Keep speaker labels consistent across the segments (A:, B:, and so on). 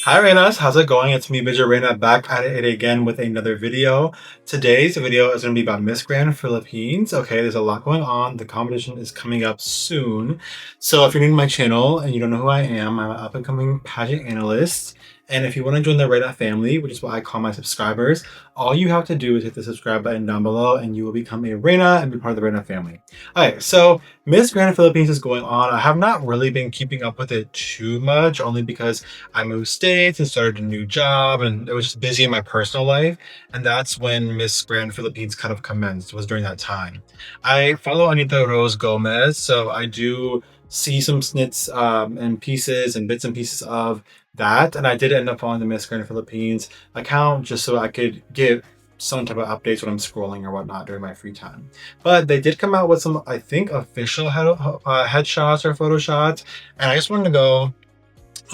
A: Hi Reynas, how's it going? It's me, Vijay Reyna, back at it again with another video. Today's video is going to be about Miss Grand Philippines. Okay, there's a lot going on. The competition is coming up soon. So if you're new to my channel and you don't know who I am, I'm an up-and-coming pageant analyst. And if you want to join the Reyna family, which is what I call my subscribers, all you have to do is hit the subscribe button down below and you will become a Reyna and be part of the Reyna family. Alright, so Miss Grand Philippines is going on. I have not really been keeping up with it too much, only because I moved states and started a new job, and it was just busy in my personal life. And that's when Miss Grand Philippines kind of commenced, was during that time. I follow Anita Rose Gomez, so I do see some snits and pieces and bits and pieces of that. And I did end up following the Miss Grand Philippines account just so I could get some type of updates when I'm scrolling or whatnot during my free time. But they did come out with some, I think, official headshots or photo shots. And I just wanted to go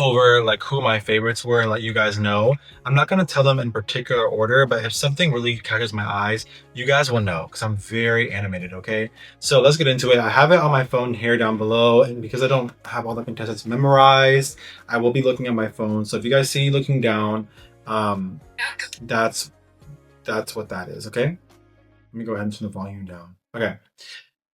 A: over like who my favorites were and let you guys know. I'm not going to tell them in particular order, but if something really catches my eyes, you guys will know because I'm very animated. Okay, so let's get into it. I have it on my phone here down below, and because I don't have all the contestants memorized, I will be looking at my phone. So if you guys see looking down, that's what that is. Okay, let me go ahead and turn the volume down. Okay,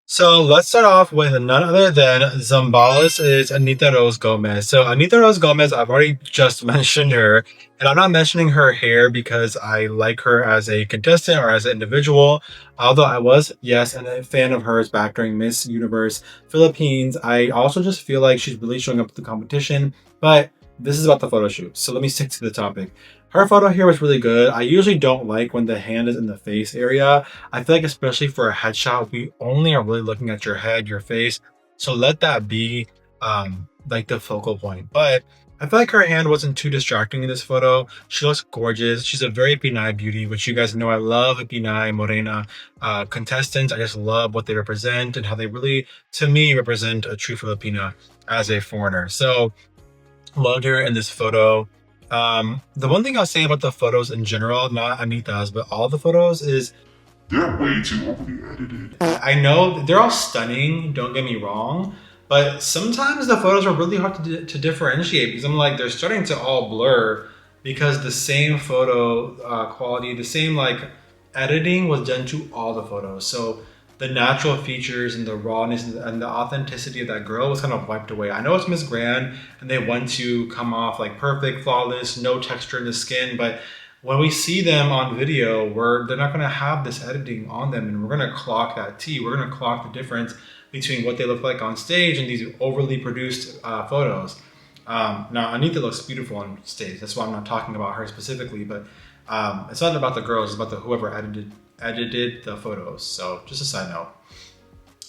A: so let's start off with none other than Zambales is Anita Rose Gomez. So Anita Rose Gomez, I've already just mentioned her, and I'm not mentioning her here because I like her as a contestant or as an individual. Although I was, yes, and a fan of hers back during Miss Universe Philippines, I also just feel like she's really showing up to the competition. But this is about the photo shoot, so let me stick to the topic. Her photo here was really good. I usually don't like when the hand is in the face area. I feel like especially for a headshot, we only are really looking at your head, your face. So let that be like the focal point. But I feel like her hand wasn't too distracting in this photo. She looks gorgeous. She's a very Pinay beauty, which you guys know I love Pinay Morena contestants. I just love what they represent and how they really, to me, represent a true Filipina as a foreigner. So loved her in this photo. The one thing I'll say about the photos in general, not Anita's, but all the photos is
B: they're way too overly edited.
A: I know they're all stunning, don't get me wrong, but sometimes the photos are really hard to differentiate because I'm like, they're starting to all blur because the same photo quality, the same like editing was done to all the photos. So the natural features and the rawness and the authenticity of that girl was kind of wiped away. I know it's Miss Grand and they want to come off like perfect, flawless, no texture in the skin, but when we see them on video, they're not going to have this editing on them, and we're going to clock that T. We're going to clock the difference between what they look like on stage and these overly produced photos. Now, Anita looks beautiful on stage. That's why I'm not talking about her specifically, but it's not about the girls. It's about whoever edited the photos. So just a side note.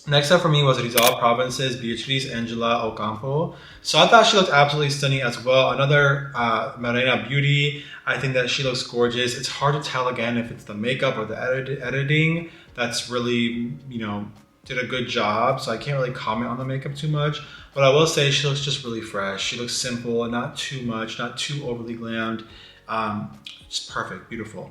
A: Next up for me was Rizal Province's Beatriz Angeleyh Ocampo. So I thought she looked absolutely stunning as well. Another Morena beauty. I think that she looks gorgeous. It's hard to tell again if it's the makeup or the editing that's really, did a good job. So I can't really comment on the makeup too much. But I will say she looks just really fresh. She looks simple and not too much, not too overly glammed. Just perfect, beautiful.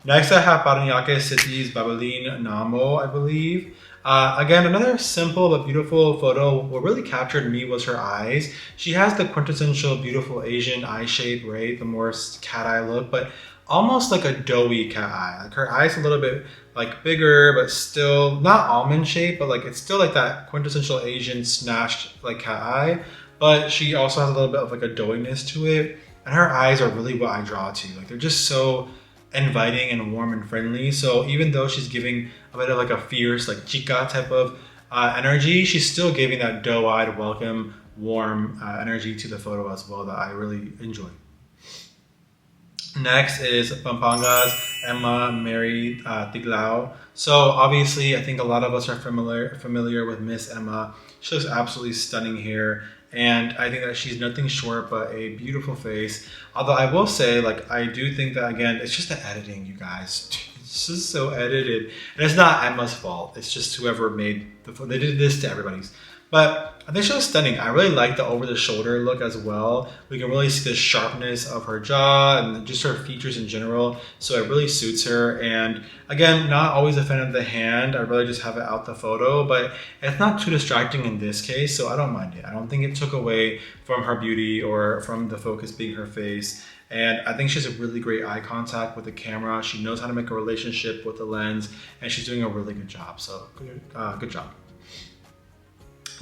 A: Next, I have Paranaque City's Babylene Namo, I believe. Again, another simple but beautiful photo. What really captured me was her eyes. She has the quintessential beautiful Asian eye shape, right? The more cat eye look, but almost like a doughy cat eye. Like her eyes a little bit like bigger, but still not almond shape, but like it's still like that quintessential Asian snatched like cat eye. But she also has a little bit of like a doughiness to it. And her eyes are really what I draw to. Like they're just so inviting and warm and friendly. So even though she's giving a bit of like a fierce, like chica type of energy, she's still giving that doe-eyed, welcome, warm energy to the photo as well that I really enjoy. Next is Pampanga's Emma Mary Tiglao. So obviously, I think a lot of us are familiar with Miss Emma. She looks absolutely stunning here. And I think that she's nothing short but a beautiful face. Although I will say, like, I do think that, again, it's just the editing, you guys. It's just so edited. And it's not Emma's fault. It's just whoever made the photo. They did this to everybody's. But I think she looks stunning. I really like the over-the-shoulder look as well. We can really see the sharpness of her jaw and just her features in general. So it really suits her. And again, not always a fan of the hand. I'd rather just have it out the photo, but it's not too distracting in this case, so I don't mind it. I don't think it took away from her beauty or from the focus being her face. And I think she has a really great eye contact with the camera. She knows how to make a relationship with the lens, and she's doing a really good job. So good job.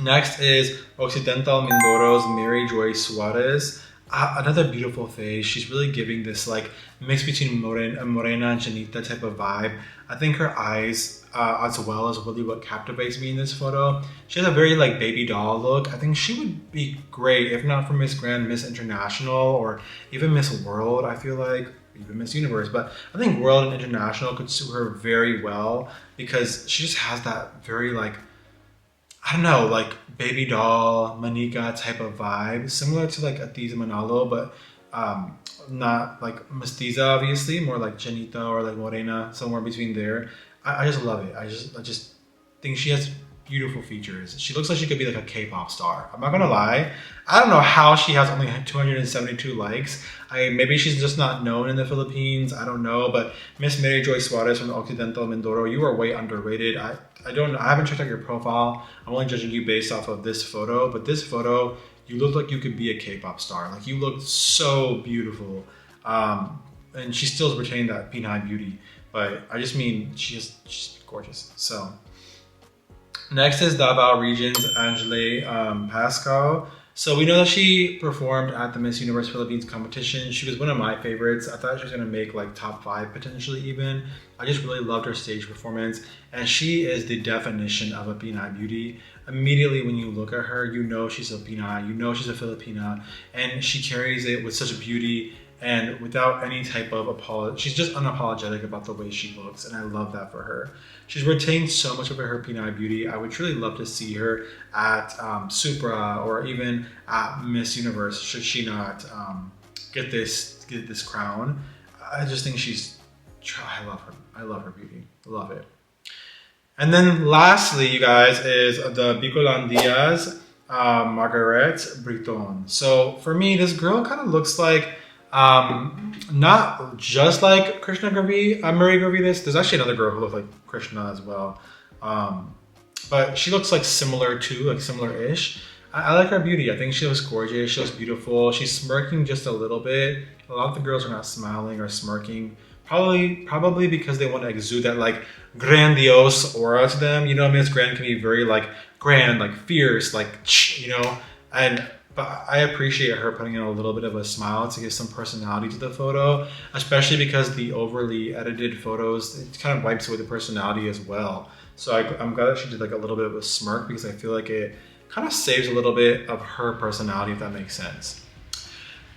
A: Next is Occidental Mindoro's Joy Suarez. Another beautiful face. She's really giving this like mix between Morena and Janita type of vibe. I think her eyes as well is really what captivates me in this photo. She has a very like baby doll look. I think she would be great if not for Miss Grand, Miss International, or even Miss World. I feel like even Miss Universe, but I think World and International could suit her very well because she just has that very like, I don't know, like baby doll, Manika type of vibe, similar to like Atiza Manalo, but not like Mestiza, obviously, more like Janita or like Morena, somewhere between there. I just love it. I just think she has beautiful features. She looks like she could be like a K-pop star. I'm not gonna lie. I don't know how she has only 272 likes. Maybe she's just not known in the Philippines. I don't know. But Miss Mary Joy Suarez from Occidental Mindoro, you are way underrated. I haven't checked out your profile. I'm only judging you based off of this photo. But this photo, you look like you could be a K-pop star. Like you look so beautiful. And she still retaining that Pinay beauty. But I just mean she's gorgeous. So next is Davao Region's Angeleyh Pasco. So we know that she performed at the Miss Universe Philippines competition. She was one of my favorites. I thought she was gonna make like top 5 potentially even. I just really loved her stage performance. And she is the definition of a Pinay beauty. Immediately when you look at her, you know she's a Pinay, you know she's a Filipina. And she carries it with such beauty and without any type of apology. She's just unapologetic about the way she looks, and I love that for her. She's retained so much of her Pinay beauty. I would truly love to see her at Supra or even at Miss Universe, should she not get this crown. I just think I love her. I love her beauty. I love it. And then lastly, you guys, is the Bicolandias Margaret Briton. So for me, this girl kind of looks like not just like Krishna Marie Gravidas. There's actually another girl who looks like Krishna as well. But she looks like similar-ish. I like her beauty. I think she looks gorgeous. She looks beautiful. She's smirking just a little bit. A lot of the girls are not smiling or smirking. Probably because they want to exude that like grandiose aura to them. You know, Miss Grand can be very like grand, like fierce, like, you know, but I appreciate her putting in a little bit of a smile to give some personality to the photo, especially because the overly edited photos, it kind of wipes away the personality as well. So I'm glad that she did like a little bit of a smirk because I feel like it kind of saves a little bit of her personality, if that makes sense.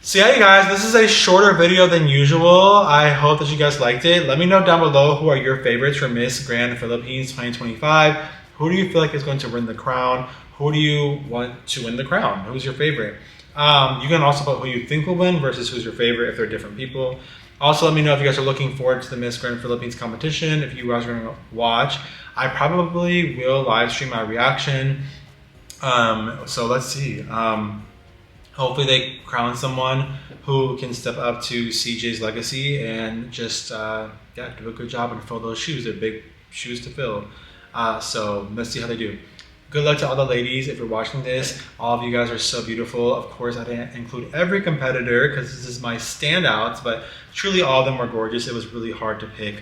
A: So yeah, you guys, this is a shorter video than usual. I hope that you guys liked it. Let me know down below who are your favorites for Miss Grand Philippines 2025. Who do you feel like is going to win the crown? Who do you want to win the crown? Who's your favorite? You can also put who you think will win versus who's your favorite if they're different people. Also, let me know if you guys are looking forward to the Miss Grand Philippines competition. If you guys are going to watch, I probably will live stream my reaction. So let's see. Hopefully they crown someone who can step up to CJ's legacy and just do a good job and fill those shoes. They're big shoes to fill. So let's see how they do. Good luck to all the ladies. If you're watching this, all of you guys are so beautiful. Of course, I didn't include every competitor because this is my standouts, but truly all of them were gorgeous. It was really hard to pick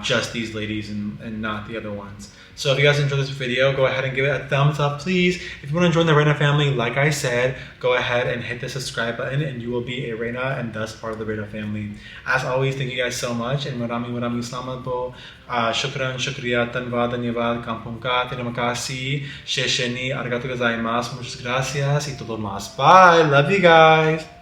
A: just these ladies and not the other ones. So if you guys enjoyed this video, go ahead and give it a thumbs up, please. If you want to join the Reyna family, like I said, go ahead and hit the subscribe button and you will be a Reyna and thus part of the Reyna family. As always, thank you guys so much and maraming salamat po. Shukran, shukriya, tanwad, dhanyavad, kampong ka, terima kasih, shesheni, arigato gozaimasu, muchas gracias, y todo más. Bye. Love you guys.